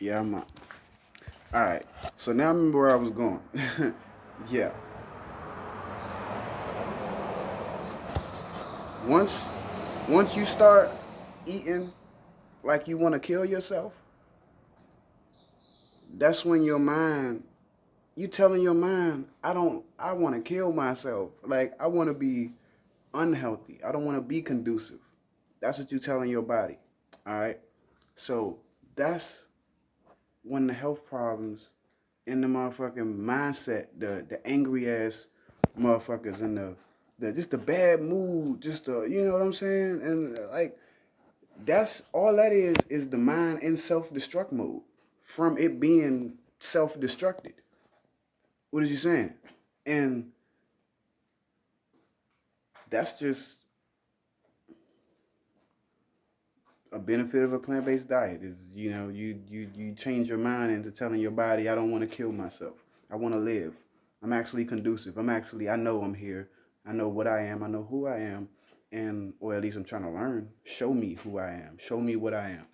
Yeah, I'm up. All right. So now I remember where I was going. Yeah. Once once you start eating like you want to kill yourself, that's when your mind you telling your mind, I want to kill myself. Like I want to be unhealthy. I don't want to be conducive. That's what you telling your body. All right. So that's when the health problems in the motherfucking mindset, the angry ass motherfuckers and the just the bad mood, just the you know what I'm saying? And like that's all that is the mind in self destruct mode from it being self destructed. What is you saying? And that's just a benefit of a plant based diet is you change your mind into telling your body I don't want to kill myself. I want to live. I'm actually conducive. I know I'm here. I know what I am. I know who I am. And or at least I'm trying to learn. Show me who I am. Show me what I am.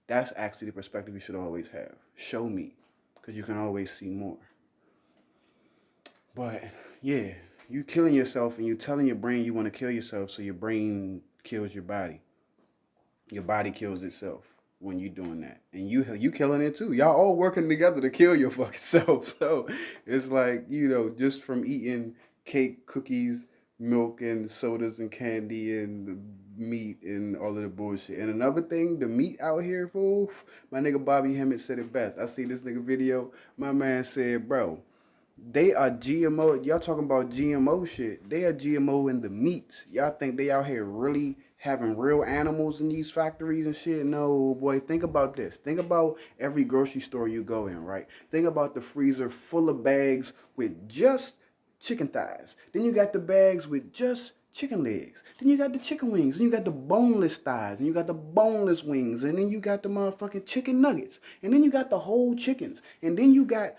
That's actually the perspective you should always have. Show me. Because you can always see more. But yeah, you killing yourself and you telling your brain you want to kill yourself so your brain kills your body. Your body kills itself when you doing that, and you killing it too. Y'all all working together to kill your fucking self. So it's like just from eating cake, cookies, milk, and sodas and candy and meat and all of the bullshit. And another thing, the meat out here, fool. My nigga Bobby Hemmett said it best. I see this nigga video. My man said, bro, they are GMO. Y'all talking about GMO shit. They are GMO in the meat. Y'all think they out here really having real animals in these factories and shit? No, boy. Think about this. Think about every grocery store you go in, right? Think about the freezer full of bags with just chicken thighs. Then you got the bags with just chicken legs. Then you got the chicken wings. Then you got the boneless thighs. And you got the boneless wings. And then you got the motherfucking chicken nuggets. And then you got the whole chickens. And then you got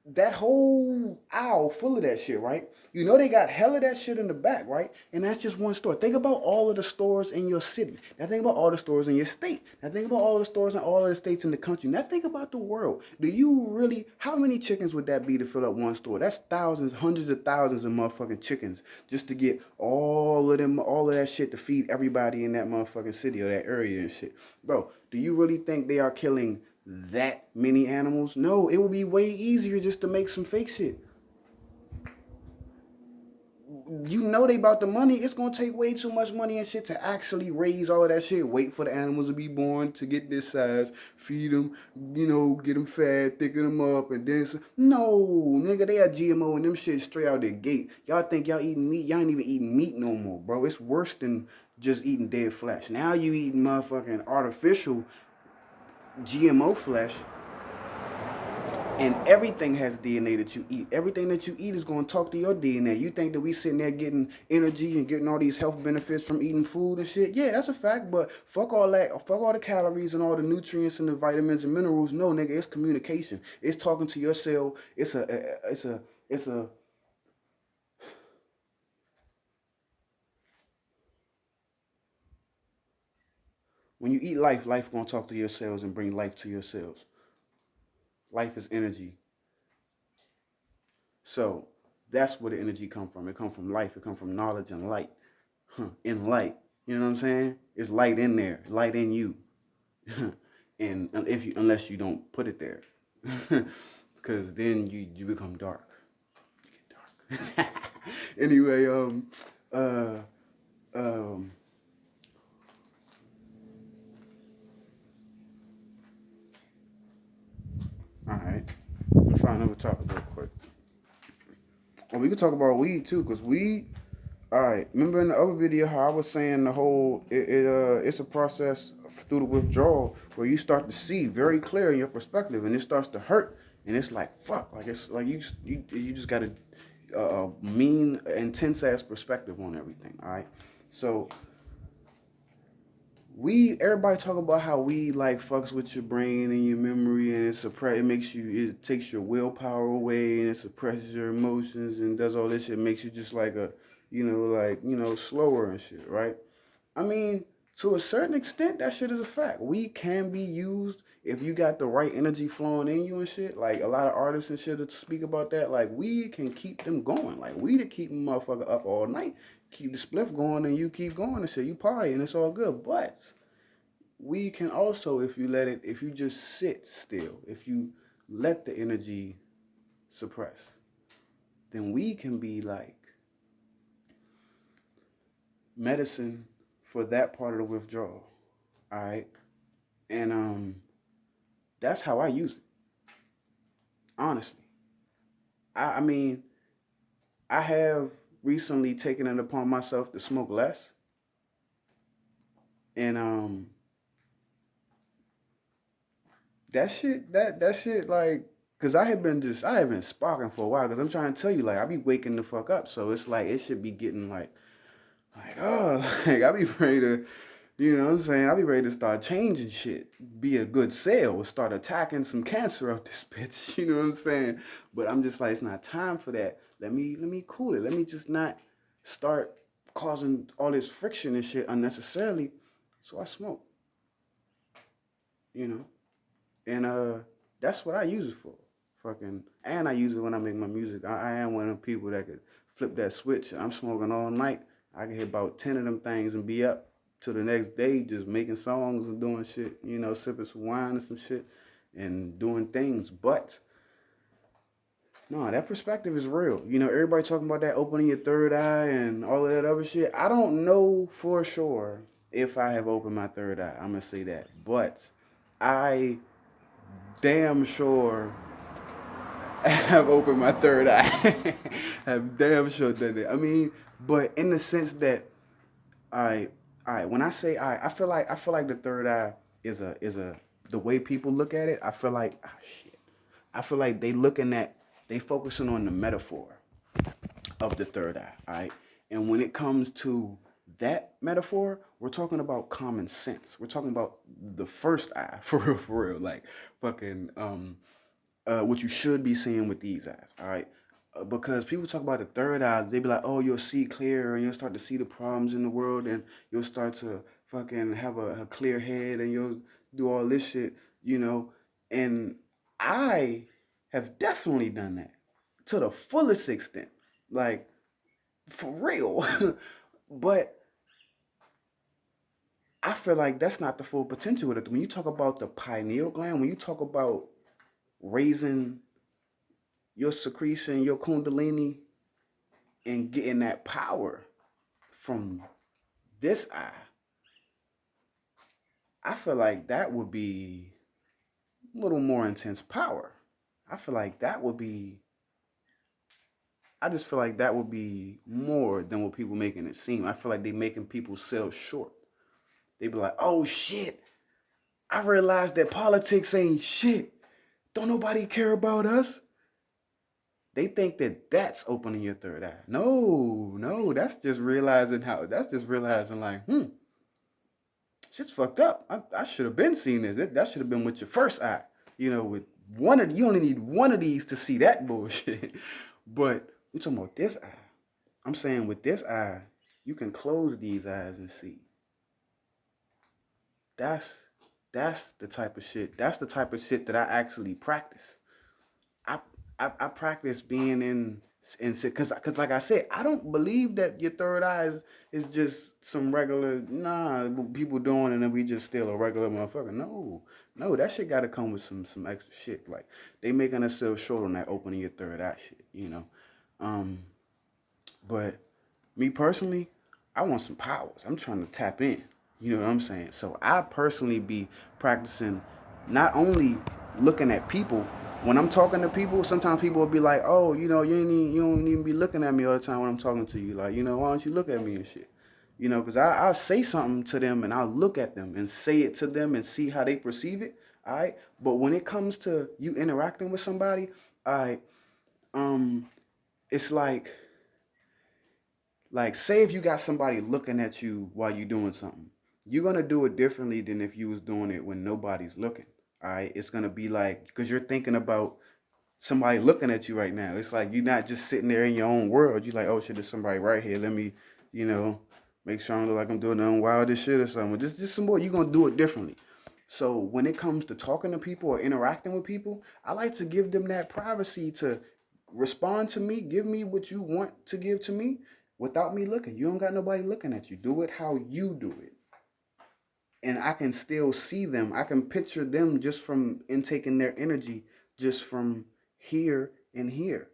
that whole aisle full of that shit, right? You know they got hella that shit in the back, right? And that's just one store. Think about all of the stores in your city. Now think about all the stores in your state. Now think about all the stores in all of the states in the country. Now think about the world. Do you really, how many chickens would that be to fill up one store? That's thousands, hundreds of thousands of motherfucking chickens just to get all of them, all of that shit to feed everybody in that motherfucking city or that area and shit. Bro, do you really think they are killing that many animals? No, it would be way easier just to make some fake shit. You know they about the money. It's gonna take way too much money and shit to actually raise all of that shit. Wait for the animals to be born to get this size, feed them, get them fat, thicken them up, and then no, nigga, they are GMO and them shit straight out the gate. Y'all think y'all eating meat? Y'all ain't even eating meat no more, bro. It's worse than just eating dead flesh. Now you eating motherfucking artificial GMO flesh. And everything has DNA that you eat. Everything that you eat is going to talk to your DNA. You think that we sitting there getting energy and getting all these health benefits from eating food and shit? Yeah, that's a fact. But fuck all that. Fuck all the calories and all the nutrients and the vitamins and minerals. No, nigga, it's communication. It's talking to your cell. It's a. When you eat life, life gonna talk to your cells and bring life to your cells. Life is energy. So that's where the energy come from. It come from life. It come from knowledge and light. In light. You know what I'm saying? It's light in there, light in you. And if you unless you don't put it there, because then you become dark. You get dark. Anyway, uh, um, all right. Let me find another topic real quick. Well, we could talk about weed too, cause weed. All right. Remember in the other video how I was saying the whole it's a process through the withdrawal where you start to see very clear in your perspective, and it starts to hurt, and it's like fuck, like it's like you just got a mean, intense ass perspective on everything. All right. So everybody talk about how weed like fucks with your brain and your memory, and it takes your willpower away, and it suppresses your emotions and does all this shit, makes you just like slower and shit, right? I mean, to a certain extent, that shit is a fact. Weed can be used if you got the right energy flowing in you and shit, like a lot of artists and shit that speak about that, like weed can keep them going. Like weed to keep a motherfucker up all night, keep the spliff going, and you keep going and shit. You party and it's all good. But weed can also, if you let it, if you just sit still, if you let the energy suppress, then weed can be like medicine for that part of the withdrawal. All right, and that's how I use it. Honestly, I mean, I have recently taken it upon myself to smoke less, and that shit like, cause I have been sparking for a while, cause I'm trying to tell you, like I be waking the fuck up, so it's like it should be getting like oh, like I be ready to, you know what I'm saying? I be ready to start changing shit, be a good cell, start attacking some cancer out this bitch. You know what I'm saying? But I'm just like, it's not time for that. Let me cool it. Let me just not start causing all this friction and shit unnecessarily. So I smoke, you know, and that's what I use it for. Fucking, and I use it when I make my music. I am one of them people that could flip that switch. I'm smoking all night. I can hit about 10 of them things and be up to the next day just making songs and doing shit, you know, sipping some wine and some shit and doing things. But no, that perspective is real. You know, everybody talking about that opening your third eye and all of that other shit. I don't know for sure if I have opened my third eye. I'm gonna say that. But I damn sure have opened my third eye. Have damn sure done it. I mean, but in the sense that I, when I say I feel like the third eye is a the way people look at it. I feel like shit. I feel like they focusing on the metaphor of the third eye. All right, and when it comes to that metaphor, we're talking about common sense. We're talking about the first eye for real, like fucking what you should be seeing with these eyes. All right. Because people talk about the third eye, they be like, oh, you'll see clearer and you'll start to see the problems in the world and you'll start to fucking have a clear head and you'll do all this shit, you know. And I have definitely done that to the fullest extent, like for real. But I feel like that's not the full potential of it. When you talk about the pineal gland, when you talk about raising your secretion, your kundalini, and getting that power from this eye, I feel like that would be a little more intense power. I feel like that would be, I just feel like that would be more than what people making it seem. I feel like they making people sell short. They be like, oh shit, I realized that politics ain't shit. Don't nobody care about us. They think that that's opening your third eye. No, that's just realizing like, shit's fucked up. I should have been seeing this. That should have been with your first eye. You know, with you only need one of these to see that bullshit. But we're talking about this eye. I'm saying with this eye, you can close these eyes and see. That's that's the type of shit. That's the type of shit that I actually practice. I I practice being in because like I said, I don't believe that your third eye is just some regular people doing and then we just still a regular motherfucker. No, that shit got to come with some extra shit. Like they making us sell short on that opening your third eye shit, you know. Um, but me personally, I want some powers. I'm trying to tap in. You know what I'm saying? So I personally be practicing not only looking at people. When I'm talking to people, sometimes people will be like, "Oh, you know, you don't even be looking at me all the time when I'm talking to you. Like, you know, why don't you look at me and shit?" You know, because I'll say something to them and I'll look at them and say it to them and see how they perceive it. All right. But when it comes to you interacting with somebody, all right, it's like say if you got somebody looking at you while you doing something, you're gonna do it differently than if you was doing it when nobody's looking. All right, it's gonna be like because you're thinking about somebody looking at you right now. It's like you're not just sitting there in your own world. You're like, oh shit, there's somebody right here. Let me, you know, make sure I don't look like I'm doing nothing wildest shit or something. Just some more. You're gonna do it differently. So when it comes to talking to people or interacting with people, I like to give them that privacy to respond to me, give me what you want to give to me without me looking. You don't got nobody looking at you. Do it how you do it. And I can still see them. I can picture them just from intaking their energy just from here and here.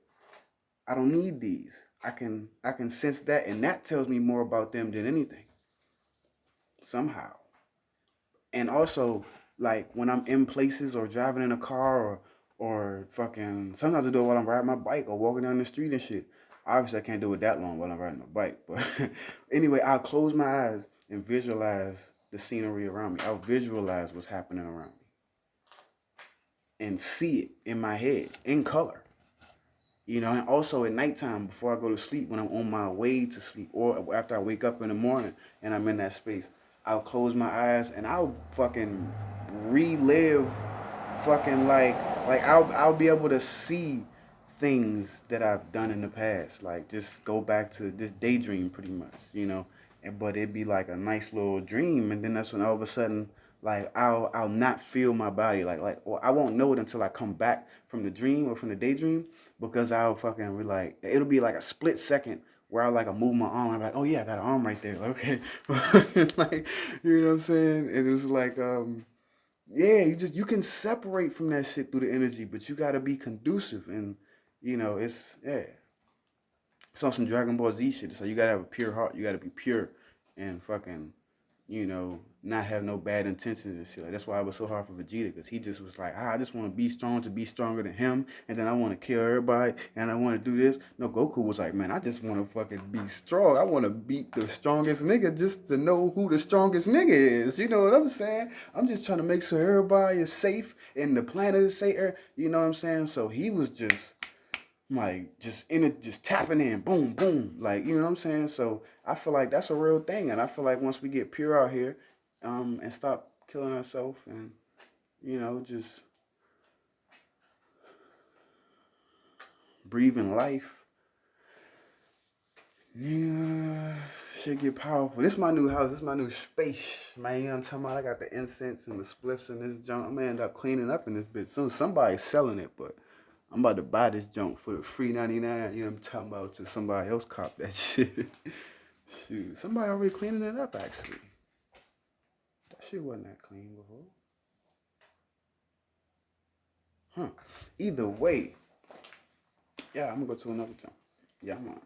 I don't need these. I can sense that, and that tells me more about them than anything. Somehow. And also, like when I'm in places or driving in a car or fucking sometimes I do it while I'm riding my bike or walking down the street and shit. Obviously I can't do it that long while I'm riding my bike. But anyway, I'll close my eyes and visualize the scenery around me. I'll visualize what's happening around me and see it in my head in color. You know, and also at nighttime before I go to sleep, when I'm on my way to sleep, or after I wake up in the morning and I'm in that space, I'll close my eyes and I'll fucking relive fucking like I'll be able to see things that I've done in the past. Like just go back to this daydream pretty much, you know. And but it'd be like a nice little dream and then that's when all of a sudden like I'll not feel my body like well, I won't know it until I come back from the dream or from the daydream because I'll fucking be like it'll be like a split second where I like move my arm. I'm like, oh yeah, I got an arm right there. Okay, like you know what I'm saying? And it's like yeah, you can separate from that shit through the energy, but you gotta be conducive and you know it's yeah. It's on some Dragon Ball Z shit. So you gotta have a pure heart. You gotta be pure and fucking you know, not have no bad intentions and shit. Like, that's why it was so hard for Vegeta, because he just was like, I just want to be strong to be stronger than him, and then I want to kill everybody, and I want to do this. No, Goku was like, man, I just want to fucking be strong. I want to beat the strongest nigga just to know who the strongest nigga is. You know what I'm saying? I'm just trying to make sure everybody is safe and the planet is safe. You know what I'm saying? So he was just like just in it, just tapping in, boom, boom, like you know what I'm saying. So I feel like that's a real thing, and I feel like once we get pure out here, and stop killing ourselves, and you know just breathing life, yeah, shit get powerful. This is my new house. This is my new space, man. You know what I'm talking about? I got the incense and the spliffs in this junk. I'm gonna end up cleaning up in this bitch soon. Somebody's selling it, but I'm about to buy this junk for the free 99. You know what I'm talking about? To somebody else cop that shit. Shoot, somebody already cleaning it up actually. That shit wasn't that clean before. Huh. Either way, yeah, I'm gonna go to another junk. Yeah, I'm on.